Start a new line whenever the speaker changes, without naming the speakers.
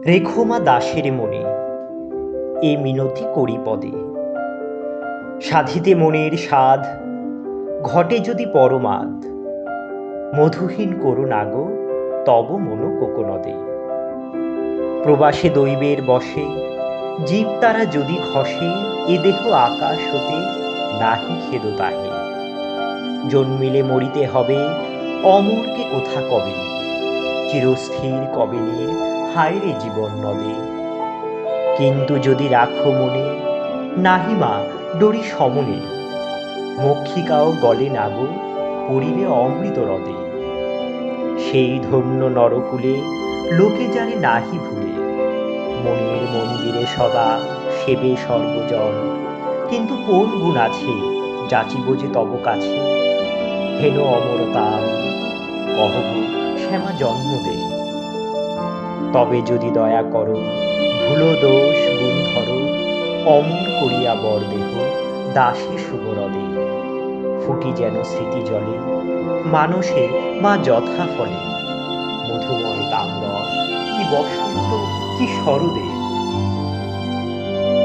রেখো মা দাসের মনে এ মিনতি করি পদে, সাধিতে মনের সাধ ঘটে যদি পরমাদ, মধুহীন করো নাগো তব মন কোকনদে। প্রবাসে দৈবের বসে জীব তারা যদি খসে, এ দেহ আকাশ হতে নাহি খেদ তাহে। জন্মিলে মরিতে হবে অমরকে কোথা কবে, চিরস্থির কবে নীর হায়রে জীবন নদে। কিন্তু যদি রাখো মনে নাহিমা ডরি সমনে, মক্ষিকাও গলে নাগো পড়িলে অমৃত হ্রদে। সেই ধন্য নরকুলে লোকে জানে নাহি ভুলে, মনের মন্দিরে সদা সেবে সর্বজন। কিন্তু কোন গুণ আছে যাচিব যে তব কাছে, হেন অমরতা আমি কহব শ্যামা জন্ম দে। তবে যদি দয়া করো ভুলো দোষ গুণ ধরো, অমর করিয়া বর দেহ দাসী শুভরদে। ফুটি যেন স্মৃতি জলে মানসে মা যথা ফলে, মধুময় তামরস কি বসন্ত কি শরদে।